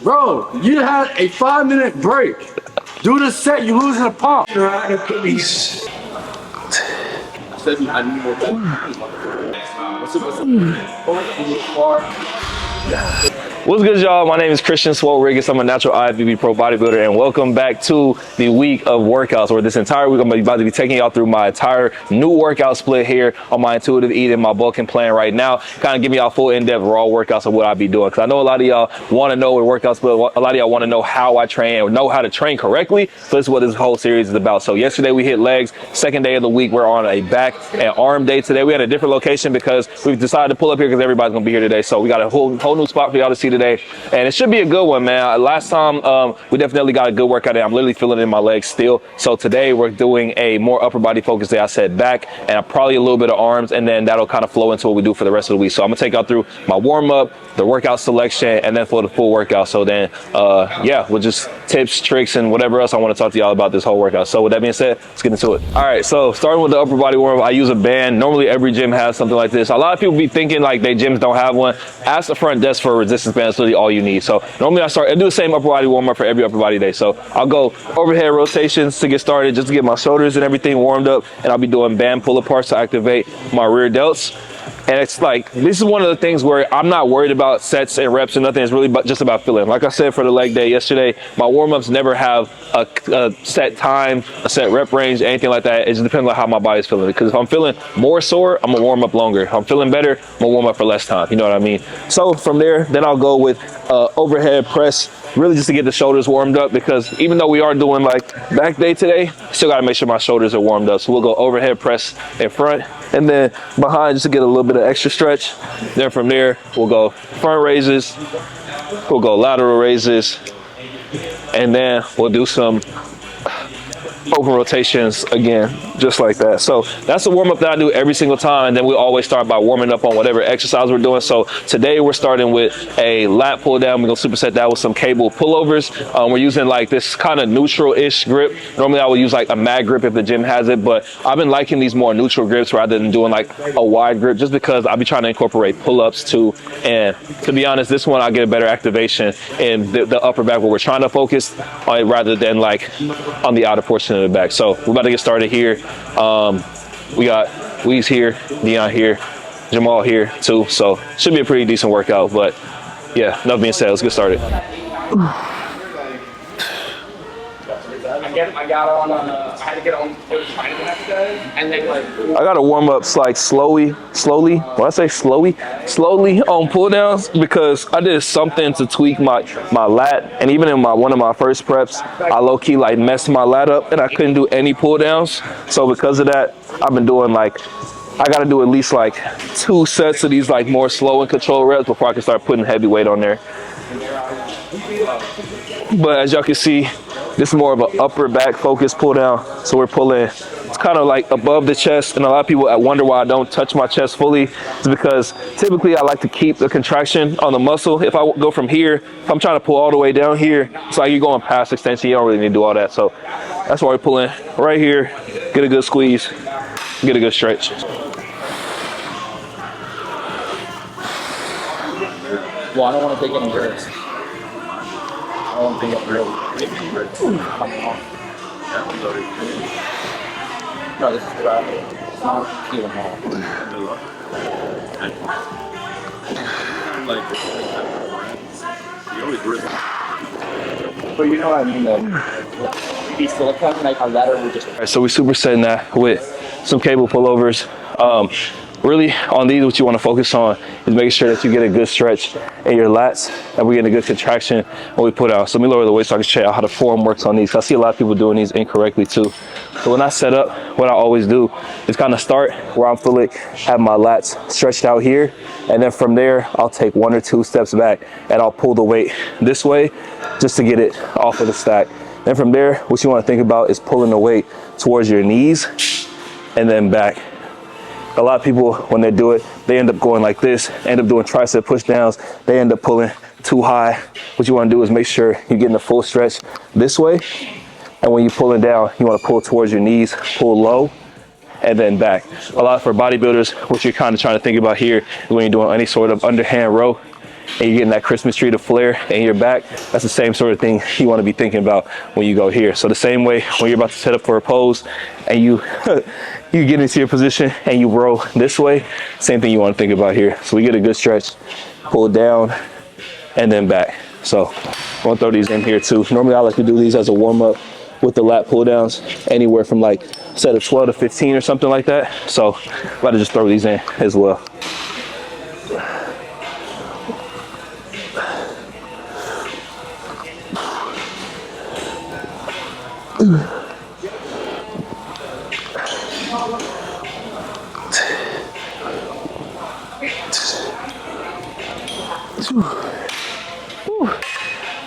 Bro, you had a 5-minute break. Do the set, you losing a pump. Police. I said I need more What's good, y'all? My name is Christian Swole Riggins. I'm a natural IFBB pro bodybuilder, and welcome back to the week of workouts, where this entire week I'm about to be taking y'all through my entire new workout split here on my intuitive eating, my bulking plan right now, kind of giving y'all full in-depth raw workouts of what I be doing. Because I know a lot of y'all want to know what workouts, but a lot of y'all want to know how I train or know how to train correctly. So this is what this whole series is about. So yesterday we hit legs, second day of the week. We're on a back and arm day today. We had a different location because we've decided to pull up here because everybody's gonna be here today. So we got a whole new spot for y'all to see today, and it should be a good one, man. Last time we definitely got a good workout in. I'm literally feeling it in my legs still. So today we're doing a more upper body focus day. I said back and probably a little bit of arms, and then that'll kind of flow into what we do for the rest of the week. So I'm gonna take y'all through my warm up, the workout selection, and then for the full workout. So then yeah, we'll just tips, tricks, and whatever else I want to talk to y'all about this whole workout. So with that being said, let's get into it. All right, so starting with the upper body warm up, I use a band. Normally every gym has something like this. A lot of people be thinking like their gyms don't have one. Ask the front desk for a resistance band. That's literally all you need. So normally I do the same upper body warm up for every upper body day. So I'll go overhead rotations to get started, just to get my shoulders and everything warmed up, and I'll be doing band pull aparts to activate my rear delts. And it's like, this is one of the things where I'm not worried about sets and reps and nothing. It's really just about feeling. Like I said for the leg day yesterday, my warm-ups never have a set time, a set rep range, anything like that. It just depends on how my body's feeling. Because if I'm feeling more sore, I'm gonna warm up longer. If I'm feeling better, I'm gonna warm up for less time. You know what I mean? So from there, then I'll go with overhead press, really just to get the shoulders warmed up, because even though we are doing like back day today, still gotta make sure my shoulders are warmed up. So we'll go overhead press in front, and then behind just to get a little bit of extra stretch. Then from there, we'll go front raises, we'll go lateral raises, and then we'll do some open rotations again, just like that. So that's the warm up that I do every single time, and then we always start by warming up on whatever exercise we're doing. So today we're starting with a lat pull down. We're gonna superset that with some cable pullovers. We're using like this kind of neutral-ish grip. Normally I would use like a mag grip if the gym has it, but I've been liking these more neutral grips rather than doing like a wide grip, just because I'll be trying to incorporate pull-ups too. And to be honest, this one I get a better activation in the upper back where we're trying to focus on it, rather than like on the outer portion of the back. So we're about to get started here. We got Weez here, Dion here, Jamal here too. So should be a pretty decent workout. But yeah, enough being said, let's get started. I got on, I had to get on, it was fine the next day, and then like... I gotta warm up like slowly, when I say slowly on pull downs, because I did something to tweak my lat, and even in one of my first preps, I low key like messed my lat up and I couldn't do any pull downs. So because of that, I've been doing like, I gotta do at least like 2 sets of these like more slow and controlled reps before I can start putting heavy weight on there. But as y'all can see, this is more of an upper back focus pull down. So we're pulling, it's kind of like above the chest. And a lot of people wonder why I don't touch my chest fully. It's because typically I like to keep the contraction on the muscle. If I go from here, if I'm trying to pull all the way down here, it's like you're going past extension. You don't really need to do all that. So that's why we're pulling right here, get a good squeeze, get a good stretch. Well, I don't want to take any risks. I don't think I'm really taking risks. No, this is traffic. It's not even hard. But you know what I mean, though. These silicone, like a ladder would just... All right, so we supersetting that with some cable pullovers. Really on these, what you want to focus on is making sure that you get a good stretch in your lats, and we get a good contraction when we put out. So let me lower the weight so I can show you how the form works on these. I see a lot of people doing these incorrectly too. So when I set up, what I always do is kind of start where I'm fully have my lats stretched out here, and then from there I'll take 1 or 2 steps back and I'll pull the weight this way just to get it off of the stack. Then from there, what you want to think about is pulling the weight towards your knees and then back. A lot of people, when they do it, they end up going like this, end up doing tricep push downs, they end up pulling too high. What you want to do is make sure you're getting a full stretch this way, and when you're pulling down, you want to pull towards your knees, pull low, and then back. A lot for bodybuilders, what you're kind of trying to think about here is when you're doing any sort of underhand row, and you're getting that Christmas tree to flare in your back, that's the same sort of thing you want to be thinking about when you go here. So the same way when you're about to set up for a pose and you you get into your position and you roll this way, same thing you want to think about here. So we get a good stretch, pull down, and then back. So I'm gonna throw these in here too. Normally I like to do these as a warm-up with the lat pull downs, anywhere from like set of 12 to 15 or something like that. So I'm about to just throw these in as well.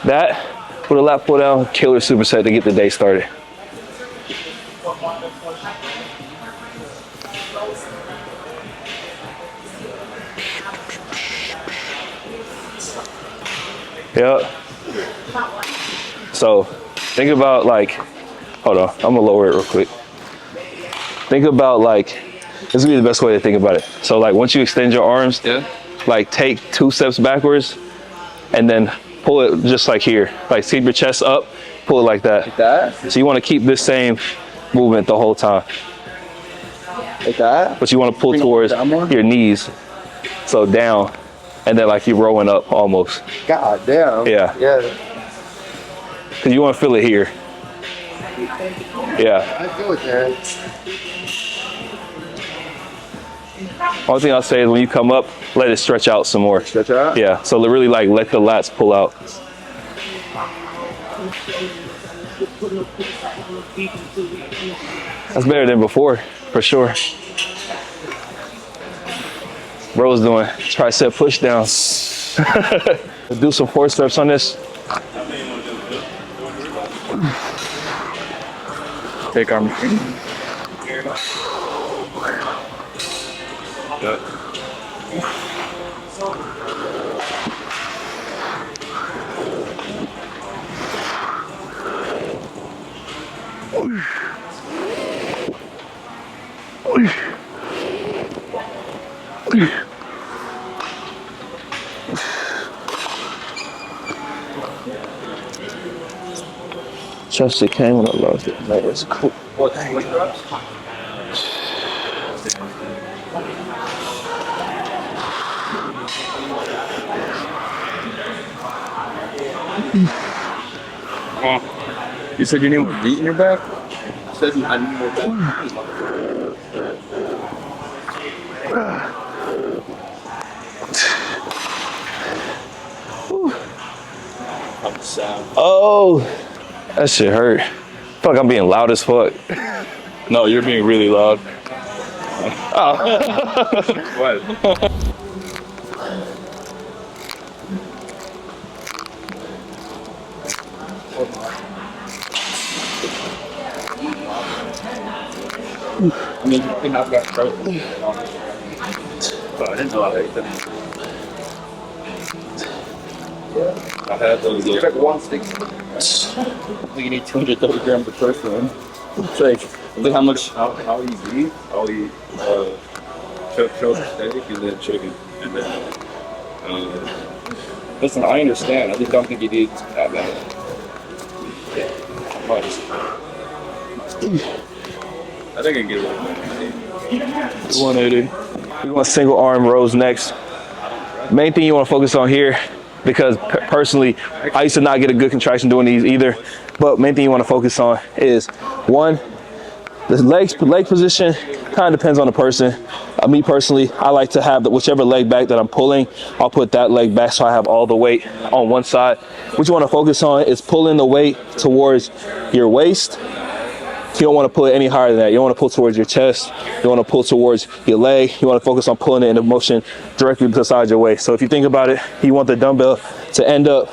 That with a lat pull down, killer superset to get the day started. Yep. So think about like, hold on, I'm gonna lower it real quick. Think about like, this is gonna be the best way to think about it. So like once you extend your arms, like take 2 steps backwards and then pull it just like here. Like keep your chest up, pull it like that. Like that? So you wanna keep this same movement the whole time. Like that? But you wanna pull towards your knees. So down, and then like you're rolling up almost. God damn. Yeah. Yeah. Cause you wanna feel it here. Yeah. I feel it there. Only thing I'll say is when you come up, let it stretch out some more. Stretch out? Yeah, so really like let the lats pull out. That's better than before, for sure. Bro's doing tricep push downs. Do some force reps on this. Take our Chest it came when I lost it. That was cool. What drops? You said you need more beat in your back? I said I need more back. I'm sad. Oh, that shit hurt. I feel like I'm being loud as fuck. No, you're being really loud. What? I mean, you can have that protein. But I didn't know I ate them. I had those. It's like one stick. I think you need 230 grams of protein. It's like, look how much. I'll eat beef. I'll eat choke steak and then chicken and then. Listen, I understand. I just don't think you need that much. I think I can get 180. 180. We want single arm rows next. Main thing you want to focus on here, because personally, I used to not get a good contraction doing these either. But main thing you want to focus on is one, the leg position kind of depends on the person. Me personally, I like to have whichever leg back that I'm pulling, I'll put that leg back so I have all the weight on one side. What you want to focus on is pulling the weight towards your waist. You don't want to pull it any higher than that. You don't want to pull towards your chest. You want to pull towards your leg. You want to focus on pulling it into motion directly beside your waist. So if you think about it, you want the dumbbell to end up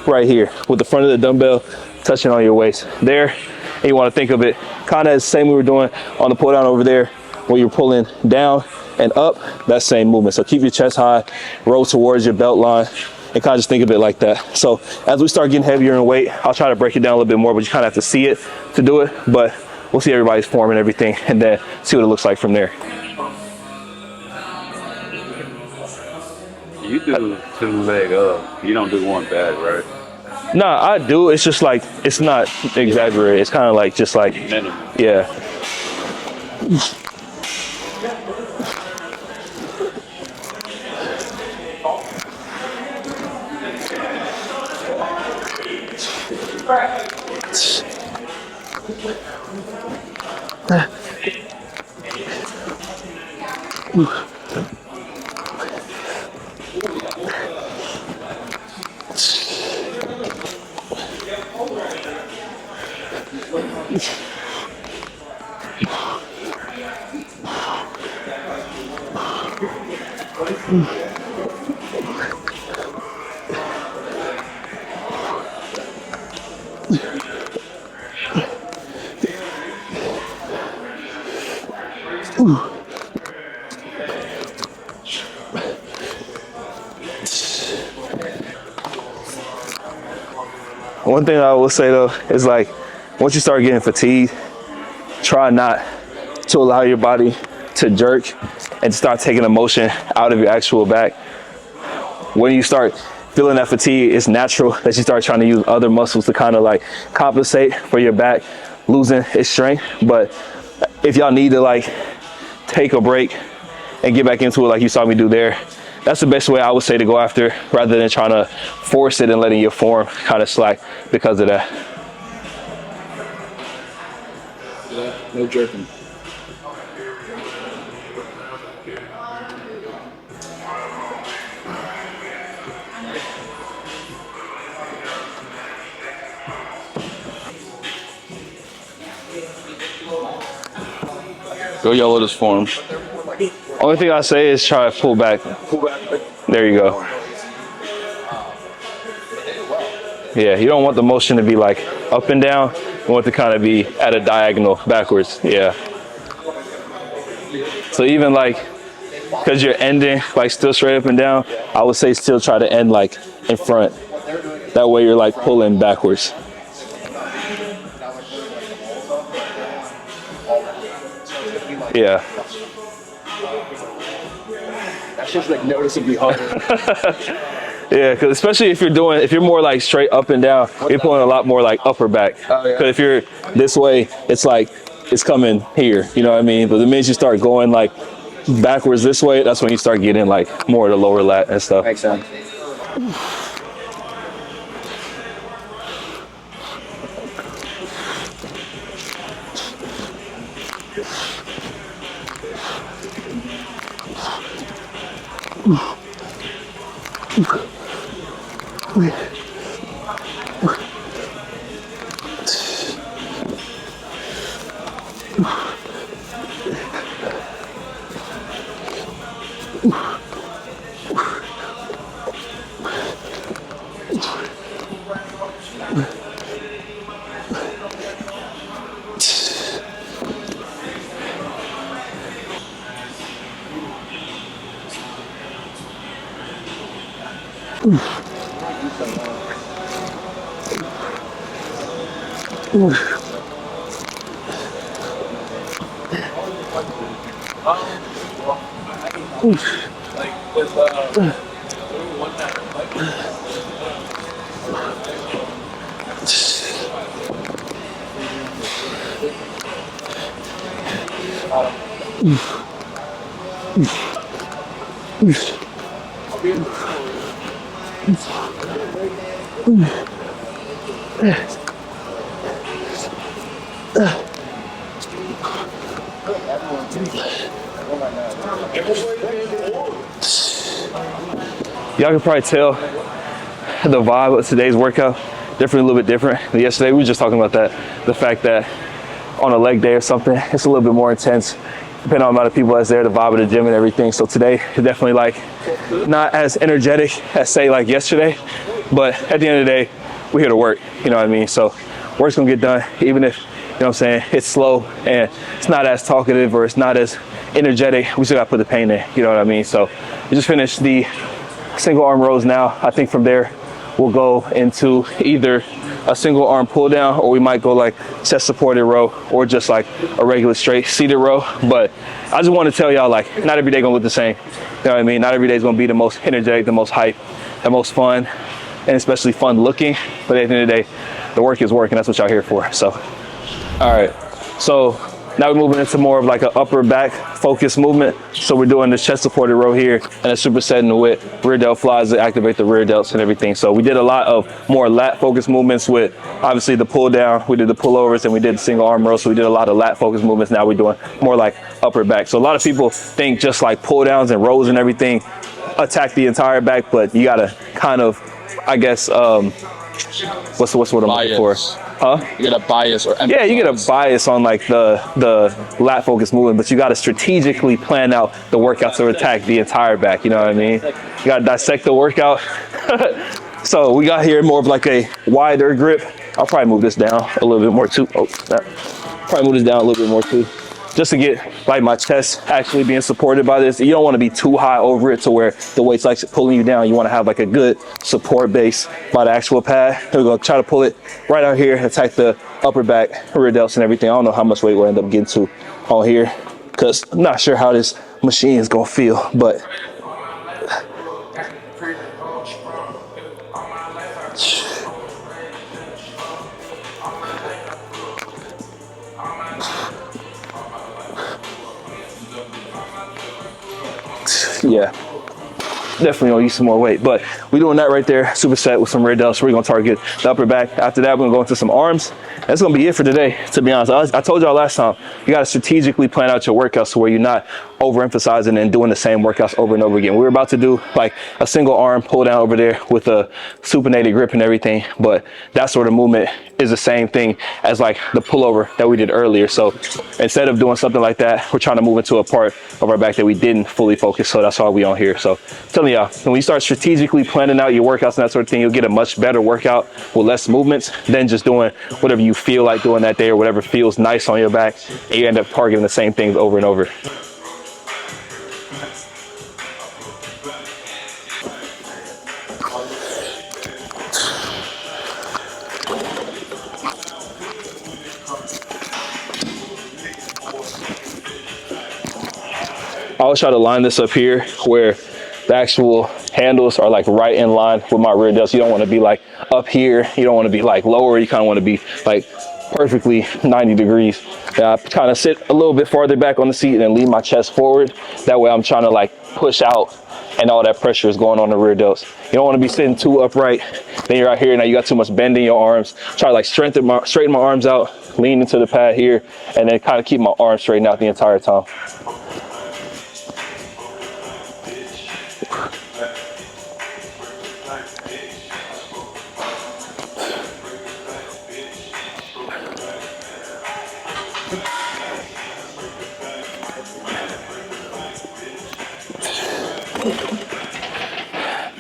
right here with the front of the dumbbell touching on your waist there. And you want to think of it kind of as the same we were doing on the pull down over there, where you're pulling down and up, that same movement. So keep your chest high, roll towards your belt line, and kind of just think of it like that. So as we start getting heavier in weight, I'll try to break it down a little bit more, but you kind of have to see it to do it. But we'll see everybody's form and everything, and then see what it looks like from there. You You do 2 leg up. You don't do 1 back, right? No, I do. It's just like, it's not exaggerated. It's kind of like, just like, Minimum. yeah. One thing I will say though is like, once you start getting fatigued, try not to allow your body to jerk and start taking the motion out of your actual back. When you start feeling that fatigue, it's natural that you start trying to use other muscles to kind of like compensate for your back losing its strength. But if y'all need to like take a break and get back into it like you saw me do there, that's the best way I would say to go after, rather than trying to force it and letting your form kind of slack because of that. Yeah, no jerking. Go yellow this form. Only thing I say is try to pull back. There you go. Yeah, you don't want the motion to be like up and down. You want it to kind of be at a diagonal backwards. Yeah. So even like, because you're ending like still straight up and down, I would say still try to end like in front. That way you're like pulling backwards. Yeah. That's just like noticeably harder. Yeah, because especially if you're more like straight up and down, you're pulling a lot more like upper back. Because if you're this way, it's like it's coming here, you know what I mean? But the minute you start going like backwards this way, that's when you start getting like more of the lower lat and stuff. Makes sense. Y'all can probably tell the vibe of today's workout a little bit different than yesterday. We were just talking about that, the fact that on a leg day or something, it's a little bit more intense depending on the amount of people that's there, the vibe of the gym and everything. So today is definitely like not as energetic as say like yesterday, but at the end of the day, we're here to work, you know what I mean? So work's gonna get done, even if, you know what I'm saying, it's slow and it's not as talkative or it's not as energetic, we still gotta put the pain in, you know what I mean? So we just finished the single arm rows now. I think from there, we'll go into either a single arm pull down, or we might go like chest supported row, or just like a regular straight seated row. But I just want to tell y'all, like, not every day gonna look the same. You know what I mean? Not every day is gonna be the most energetic, the most hype, the most fun, and especially fun looking. But at the end of the day, the work is work, and that's what y'all here for. So, all right. So now we're moving into more of like an upper back focused movement. So we're doing this chest supported row here and a supersetting with rear delt flies to activate the rear delts and everything. So we did a lot of more lat focused movements with obviously the pull down, we did the pullovers, and we did the single arm row. So we did a lot of lat focused movements. Now we're doing more like upper back. So a lot of people think just like pull downs and rows and everything attack the entire back, but you gotta kind of, I guess, what's what I'm looking for? Huh? You get a bias or yeah, you get a bias on like the lat focused movement, but you got to strategically plan out the workouts to attack the entire back. You know what I mean? You got to dissect the workout. So we got here more of like a wider grip. I'll probably move this down a little bit more too. Oh, snap. Probably move this down a little bit more too, just to get like my chest actually being supported by this. You don't want to be too high over it to where the weight's like pulling you down. You want to have like a good support base by the actual pad. Here we go. Try to pull it right out here, attack the upper back, rear delts and everything. I don't know how much weight we'll end up getting to on here because I'm not sure how this machine is gonna feel, but yeah, definitely gonna use some more weight, but we're doing that right there, superset with some rear delts. We're gonna target the upper back. After that, we're gonna go into some arms. That's gonna be it for today, to be honest. I told y'all last time, you gotta strategically plan out your workouts to where you're not overemphasizing and doing the same workouts over and over again. We're about to do like a single arm pull down over there with a supinated grip and everything, but that sort of movement is the same thing as like the pullover that we did earlier. So instead of doing something like that, we're trying to move into a part of our back that we didn't fully focus. So that's why we on here. So I'm telling y'all, when you start strategically planning out your workouts and that sort of thing, you'll get a much better workout with less movements than just doing whatever you feel like doing that day or whatever feels nice on your back, and you end up targeting the same things over and over. I always try to line this up here where the actual handles are like right in line with my rear delts. You don't want to be like up here. You don't want to be like lower. You kind of want to be like perfectly 90 degrees. I kind of sit a little bit farther back on the seat and then lean my chest forward. That way I'm trying to like push out and all that pressure is going on the rear delts. You don't want to be sitting too upright. Then you're out here, now you got too much bend in your arms. Try to like straighten my arms out, lean into the pad here, and then kind of keep my arms straightened out the entire time.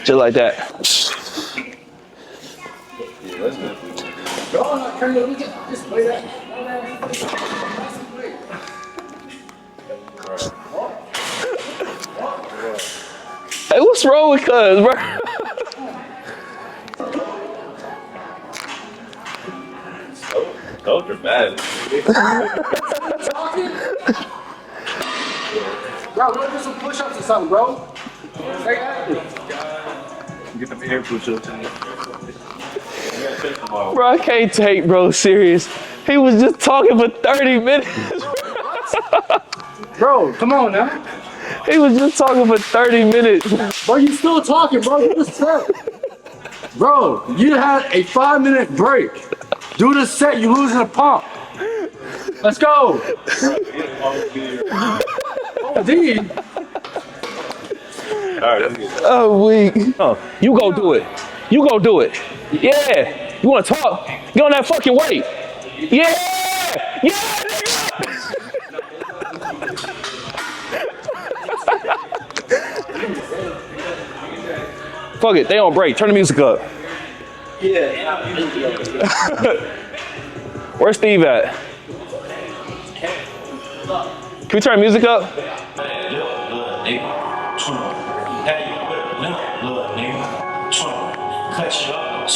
Just like that. Hey, what's wrong with cuz, bro? So dramatic. Bro, go do some push-ups or something, bro. Stay active. Get them air push-ups in there. Bro, I can't take bro serious. He was just talking for 30 minutes. Bro, come on now. He was just talking for 30 minutes. Bro, you still talking, bro. Do the set. Bro, you had a 5-minute break. Do the set, you losing a pump. Let's go. Oh, D. All right, let's get it. Oh, weak. Oh, you go do it. You go do it. Yeah. You want to talk? Get on that fucking weight. Yeah. Yeah, nigga. Fuck it. They on break. Turn the music up. Yeah. Where's Steve at? Can we turn music up? Hey, little nigga, cut you up. I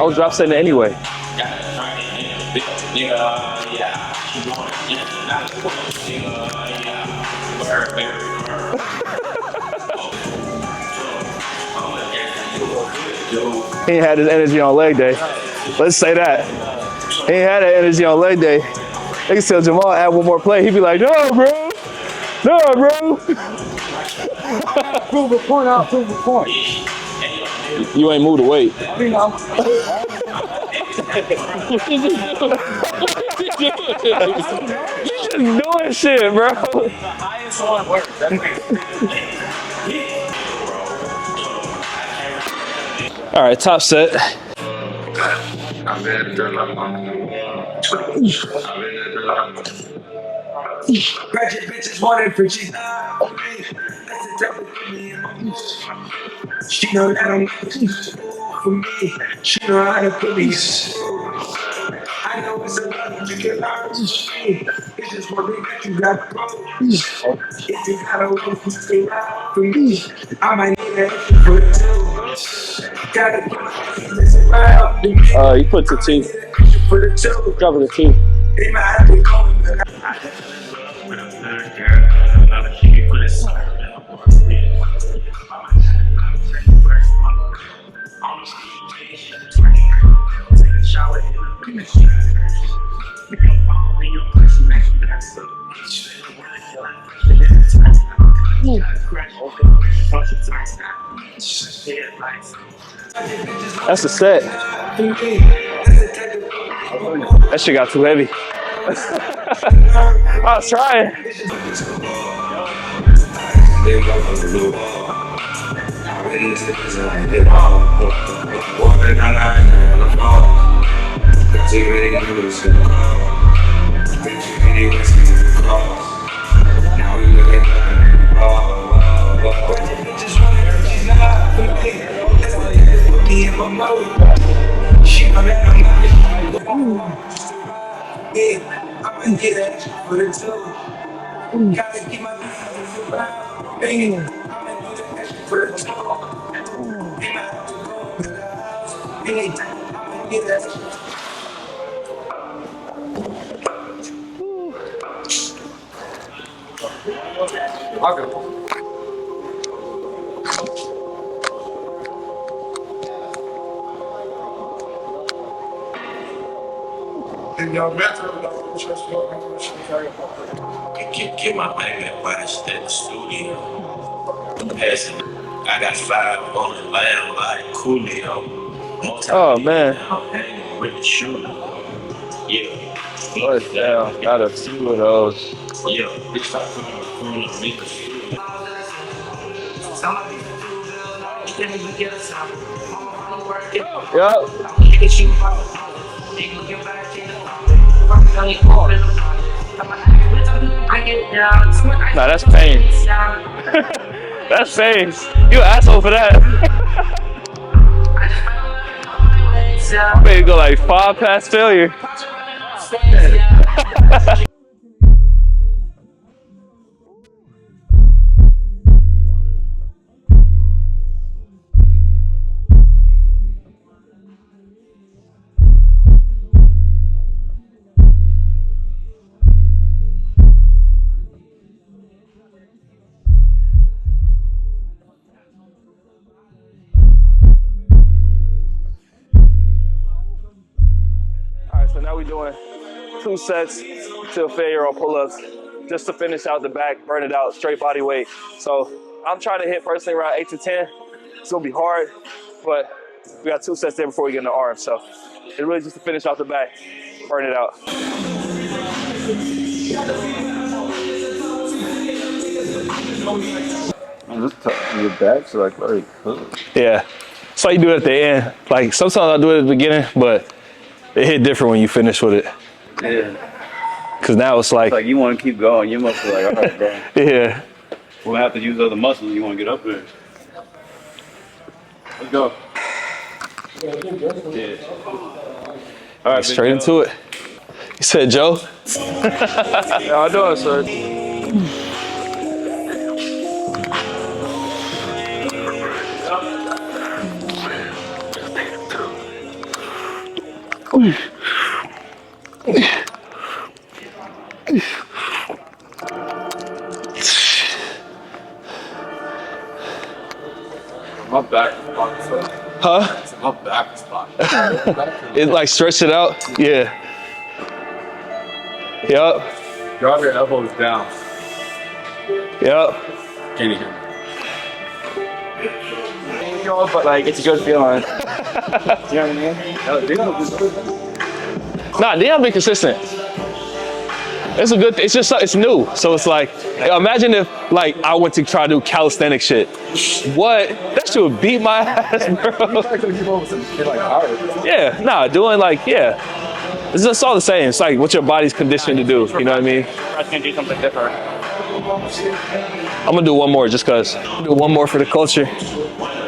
was drop setting it anyway. He ain't had his energy on leg day. Let's say that. He ain't had that energy on leg day. They can tell Jamal add one more play. He'd be like, no, bro. No, bro. Prove a point out, prove a point. You ain't moved the weight. I mean, I'm You just doing shit, bro. All right, top set. Ratchet bitches wanted for she's she know that I'm for me. She know how to put me. I know it's a lot you can learn. It's just one thing that you got to go. If you gotta wait for me, I might need an extra foot too. Gotta get my hands around. You put the two. For the two. Drop it to two. They might have to call me. That's a set. That shit got too heavy. I was trying. I'm gonna get that for the two. Gotta keep my business around. I'm gonna do that for the two. I'm gonna get that. Get my man that watch at the studio. Passing. I got 5 on the line like Coolio. Oh man. With the shooter. Yeah. What's down? Got a few of those. Yeah. It's like putting a me. Yup. Nah, that's pain. That's pain. You an asshole for that. I'm ready to go like 5 past failure. So now we're doing 2 sets till failure on pull-ups, just to finish out the back, burn it out, straight body weight. So I'm trying to hit personally around 8 to 10. It's gonna be hard, but we got 2 sets there before we get in the arms. So it's really just to finish out the back, burn it out. Your back's like very cool. Yeah, so you do it at the end. Like sometimes I do it at the beginning, but it hit different when you finish with it. Yeah. Cause now it's like You want to keep going. Your muscles like, all right, bro. yeah. We'll have to use other muscles. You want to get up there. Let's go. Yeah. All right, Straight into it. You said Joe? How I doing, sir? My back spot. Huh? My back spot. It like stretch it out. Yeah. Yup. Drop your elbows down. Yup. Can you hear me? You know, but like it's a good feeling. You know what I mean? Nah, they have been consistent. It's a good. It's just it's new. So it's like, imagine if like I went to try to do calisthenic shit. What? That shit would beat my ass, bro. Yeah. Nah, doing like It's just all the same. It's like what your body's conditioned to do. You know what I mean? I can do something different. I'm gonna do one more just cause. Do one more for the culture.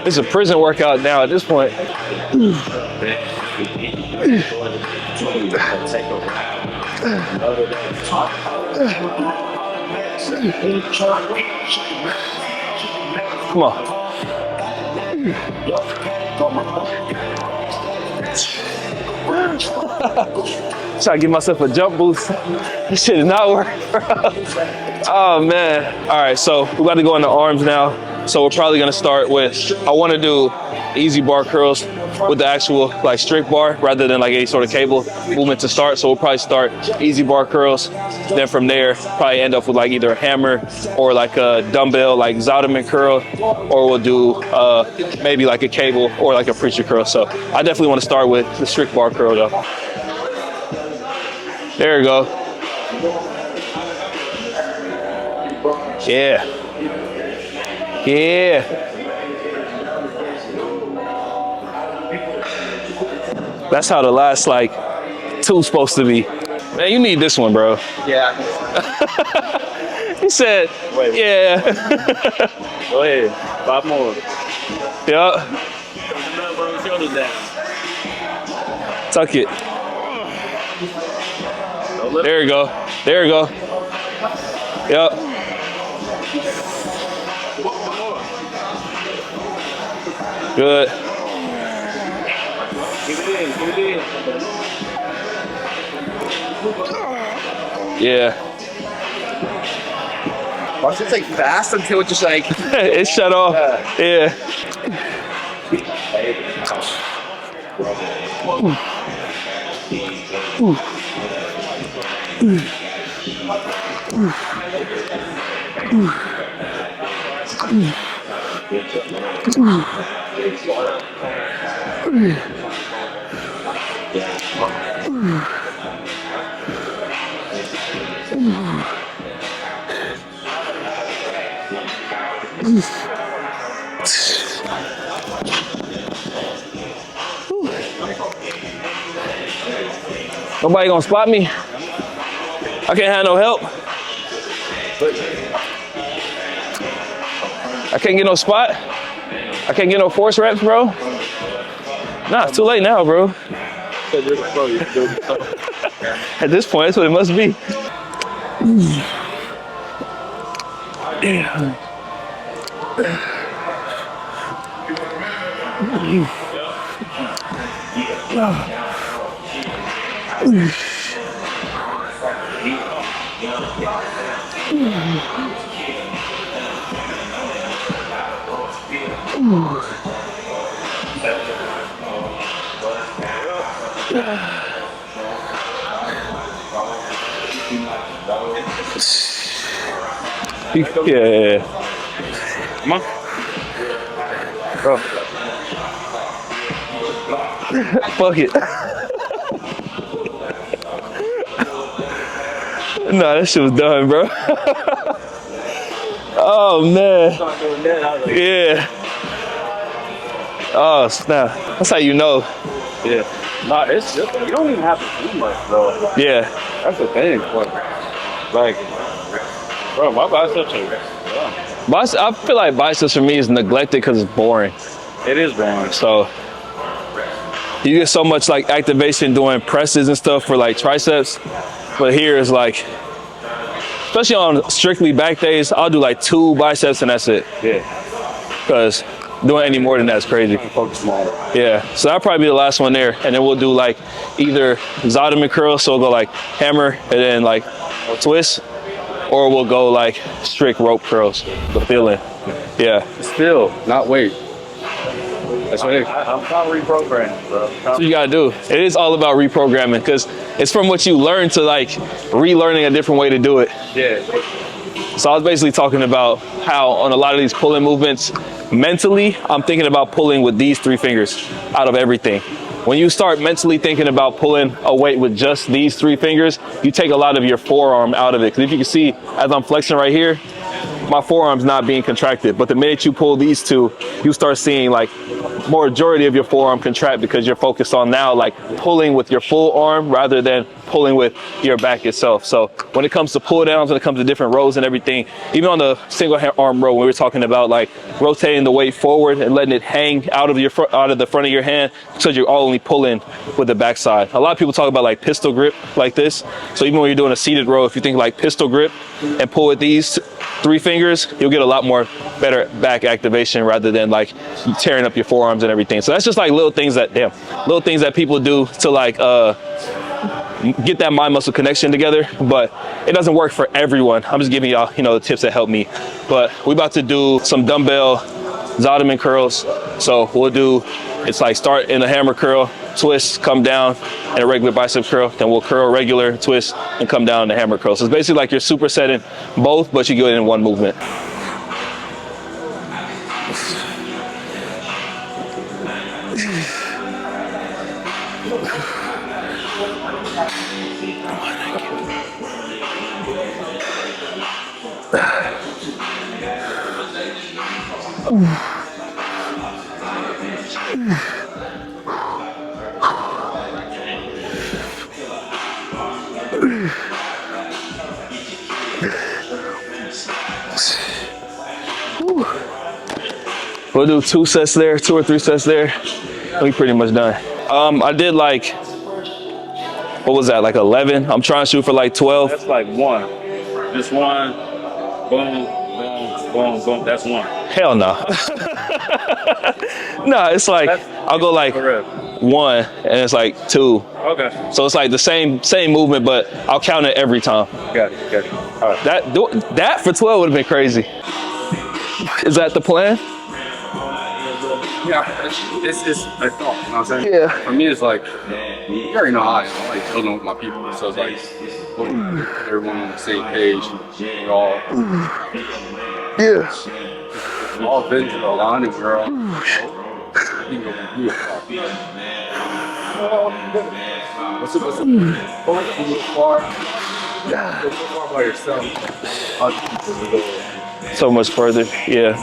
It's a prison workout now at this point. Come on. Try to give myself a jump boost. This shit is not working, bro. Oh man. All right, so we're about to go into arms now. So we're probably gonna start with, I wanna do easy bar curls with the actual like strict bar rather than like any sort of cable movement to start. So we'll probably start easy bar curls. Then from there, probably end up with like either a hammer or like a dumbbell, like Zottman curl, or we'll do maybe like a cable or like a preacher curl. So I definitely wanna start with the strict bar curl though. There we go. Yeah. Yeah. That's how the last like two's supposed to be. Man, you need this one, bro. Yeah. He said, yeah. Go ahead. 5 more. Yeah. Tuck it. There you go. There you go. Yep. Good. Give it in. Yeah. Watch it like fast until it just like. It shut off. Yeah. Nobody gonna spot me? I can't have no help. I can't get no spot. I can't get no force reps, bro. Nah, it's too late now, bro. At this point, that's what it must be. Yeah. Yeah. Come on. Bro. Fuck it. Nah, that shit was done, bro. Oh man. Yeah. Oh snap. That's how you know. Yeah. Nah, it's just, you don't even have to do much, bro. Yeah. That's the thing. Like, bro, my biceps are. I feel like biceps for me is neglected because it's boring. It is boring. So you get so much like activation doing presses and stuff for like triceps, but here is like, especially on strictly back days, I'll do like 2 biceps and that's it. Yeah. Because Doing any more than that's crazy. Focus more. Yeah, so that'll probably be the last one there. And then we'll do like either Zottman curls, so we'll go like hammer and then like twist, or we'll go like strict rope curls, the feeling. Yeah. Still, not weight. That's what it is. I'm not reprogramming, bro. That's what you gotta do. It is all about reprogramming because it's from what you learn to like relearning a different way to do it. Yeah. So I was basically talking about how on a lot of these pulling movements, mentally, I'm thinking about pulling with these 3 fingers out of everything. When you start mentally thinking about pulling a weight with just these 3 fingers, you take a lot of your forearm out of it. Because if you can see, as I'm flexing right here, my forearm's not being contracted. But the minute you pull these 2, you start seeing like majority of your forearm contract because you're focused on now like pulling with your full arm rather than pulling with your back itself. So when it comes to pull downs, when it comes to different rows and everything, even on the single arm row, when we were talking about like rotating the weight forward and letting it hang out of the front of your hand, so you're only pulling with the backside. A lot of people talk about like pistol grip like this. So even when you're doing a seated row, if you think like pistol grip and pull with these 3 fingers, you'll get a lot more better back activation rather than like tearing up your forearms and everything. So that's just like little things that people do to like get that mind muscle connection together, but it doesn't work for everyone. I'm just giving y'all, the tips that help me. But we're about to do some dumbbell Zottman curls. So we'll do, it's like start in a hammer curl, twist, come down, and a regular bicep curl. Then we'll curl regular, twist, and come down in the hammer curl. So it's basically like you're supersetting both, but you do it in one movement. We'll do 2 sets there, 2 or 3 sets there. We pretty much done. I did like, what was that, like 11? I'm trying to shoot for like 12. That's like 1. Just 1. Boom, boom, boom, boom. That's 1. Hell no. No, it's like, I'll go like 1 and it's like 2. Okay. So it's like the same movement, but I'll count it every time. Got it. All right. That for 12 would have been crazy. Is that the plan? Yeah, it's a thought, you know what I'm saying? Yeah. For me, it's like, you already know how I am. I like building with my people. So it's like, everyone on the same page. We're all, we're all been to the line and we're all, what's it? You go far by yourself. Other people go So much further, yeah.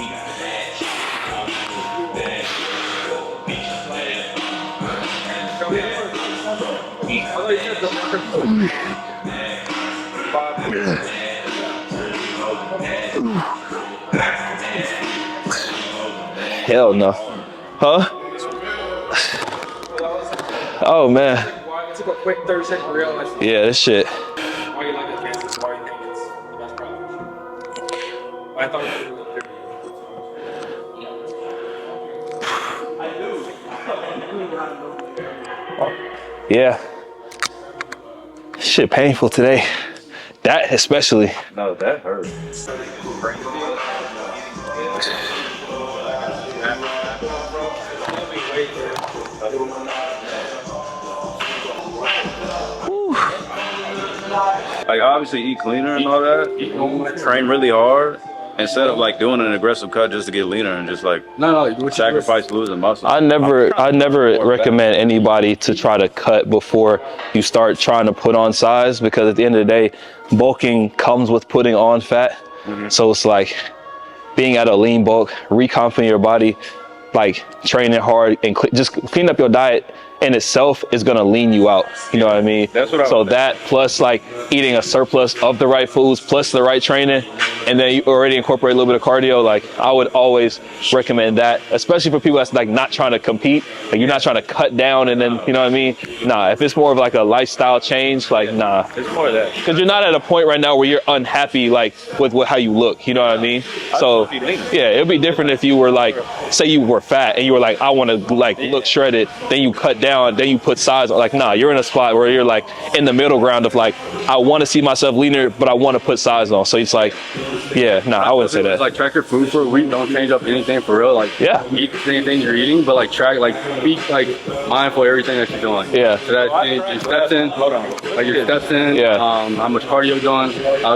Hell no. Huh? Oh man. I took a quick 30-second reel. Yeah, this shit. Why you like advances? Why you think it's the best product? I thought it was Yeah. Shit painful today. That especially. No, that hurt. Like obviously eat cleaner and all that. Train really hard instead of like doing an aggressive cut just to get leaner and just like sacrifice losing muscle. I never recommend anybody to try to cut before you start trying to put on size, because at the end of the day, bulking comes with putting on fat. So it's like being at a lean bulk, recomping your body, like training hard and just clean up your diet in itself is gonna lean you out. You know what I mean? That's what I so was that plus like eating a surplus of the right foods plus the right training, and then you already incorporate a little bit of cardio. Like I would always recommend that, especially for people that's like not trying to compete. Like you're not trying to cut down and then, you know what I mean? Nah, if it's more of like a lifestyle change, like nah. It's more of that. Because you're not at a point right now where you're unhappy like with how you look, you know what I mean? So yeah, it'd be different if you were like, say you were fat and you were like, I want to like look shredded, then you cut down, then you put size on. Like nah, you're in a spot where you're like in the middle ground of like, I want to see myself leaner, but I want to put size on. So it's like, yeah, nah, I wouldn't say that. Like track your food for a week, don't change up anything for real. Like yeah, eat the same thing you're eating, but like track, like be like mindful of everything that you're doing. Yeah. So that your steps in, like your steps in, yeah. How much cardio you're doing,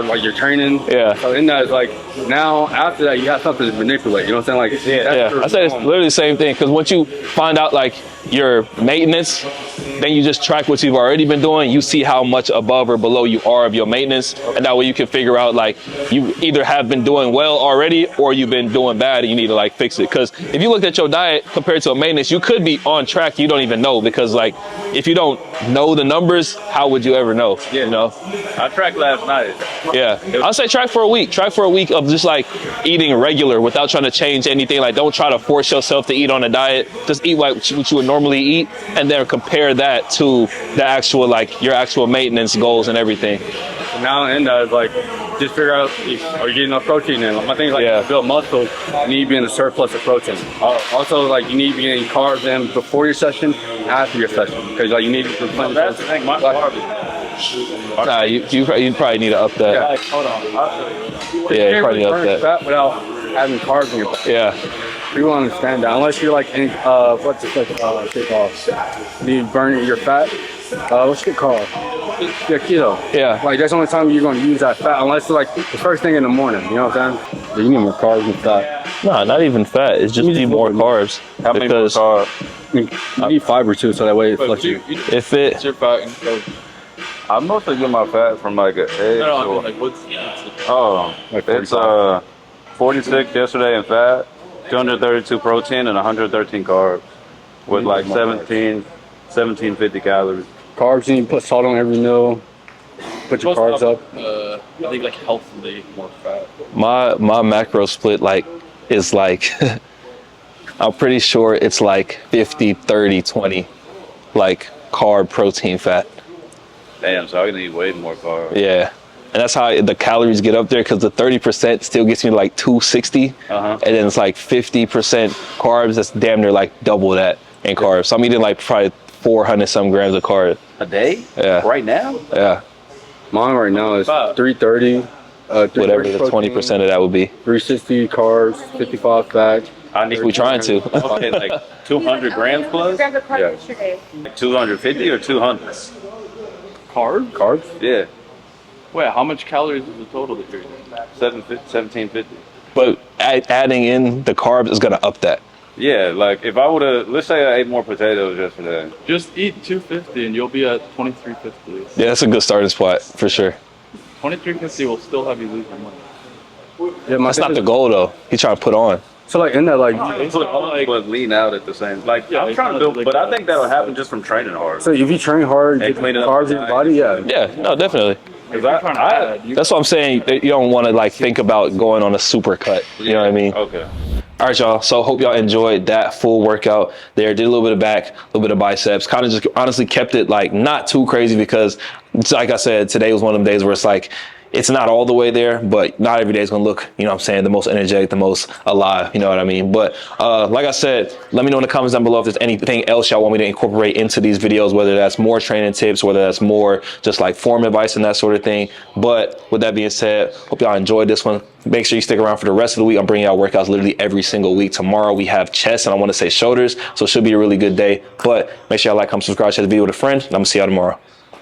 like your training. Yeah. So in that, it's like now after that you have something to manipulate. You know what I'm saying? Like yeah. I say it's literally the same thing, because once you find out like your maintenance, then you just track what you've already been doing. You see how much above or below you are of your maintenance, and that way you can figure out like you either have been doing well already or you've been doing bad and you need to like fix it. Because if you looked at your diet compared to a maintenance, you could be on track, you don't even know, because like if you don't know the numbers, how would you ever know? Yeah. You know, I tracked last night. yeah, I'll say track for a week of just like eating regular without trying to change anything. Like don't try to force yourself to eat on a diet, just eat what you would normally eat, and then compare that to the actual like your actual maintenance goals and everything. So now in that is like just figure out are you getting enough protein in. My thing is like to build muscle, you need to be in a surplus of protein. Also like you need to be getting carbs in before your session, after your session, because like you need to replenish. That's the thing. My Nah, you probably need to up that. Yeah. hold on. I'll show you. Yeah, you probably need to up burn that. fat without having carbs in your body. Yeah. People don't understand that unless you're like in what's it called? You burn your fat. What's it called? Yeah, keto. Yeah. Like that's the only time you're gonna use that fat, unless it's like the first thing in the morning. You know what I'm saying? Yeah, you need more carbs and fat. No, not even fat. It's just need more carbs. How many more carbs? You need fiber too, so that way it fluctuates. If it, Your fat and so I mostly get my fat from like an egg. I mean, or- like what's Oh, Like it's 46 yesterday in fat, 232 protein, and 113 carbs, with like 1750 calories. Carbs, you need to put salt on every meal. Put your carbs up. I think like healthily more fat. my macro split like is like I'm pretty sure it's like 50, 30, 20, like carb, protein, fat. Damn, so I can eat way more carbs. Yeah. And that's how the calories get up there, because the 30% still gets me like 260. And then it's like 50% carbs. That's damn near like double that in carbs. So I'm eating like probably 400 some grams of carbs. A day? Yeah. Right now? Yeah. Mine right now is 330. Whatever the 20% of that would be. 360 carbs, 55 fat. We trying to. Okay, like 200 grams plus? Grab the card Yeah. yesterday. Like 250 or 200? Carbs? Yeah, Wait, how much calories is the total that you're eating? 1750. But adding in the carbs is going to up that. Yeah, like if I would have, let's say I ate more potatoes yesterday. Just eat 250 and you'll be at 2350. Yeah, that's a good starting spot for sure. 2350 will still have you losing money. Yeah, That's not the goal though. He's trying to put on. So like in that like But lean out at the same. Like I'm trying to build, but I think that'll happen just from training hard. so if you train hard, And get clean it up carbs in your tonight. body, yeah. Yeah, no, definitely. Because I That's what I'm saying. That you don't want to like think about going on a super cut. You know what I mean? Okay. All right, y'all. So hope y'all enjoyed that full workout there. Did a little bit of back, a little bit of biceps. Kind of just honestly kept it like not too crazy, because it's like I said, today was one of them days where it's like, it's not all the way there, but not every day is going to look, you know what I'm saying, the most energetic, the most alive, you know what I mean? But like I said, let me know in the comments down below if there's anything else y'all want me to incorporate into these videos, whether that's more training tips, whether that's more just like form advice and that sort of thing. But with that being said, hope y'all enjoyed this one. Make sure you stick around for the rest of the week. I'm bringing y'all workouts literally every single week. Tomorrow we have chest and I want to say shoulders, so it should be a really good day. But make sure y'all like, comment, subscribe, share the video with a friend, and I'm going to see y'all tomorrow.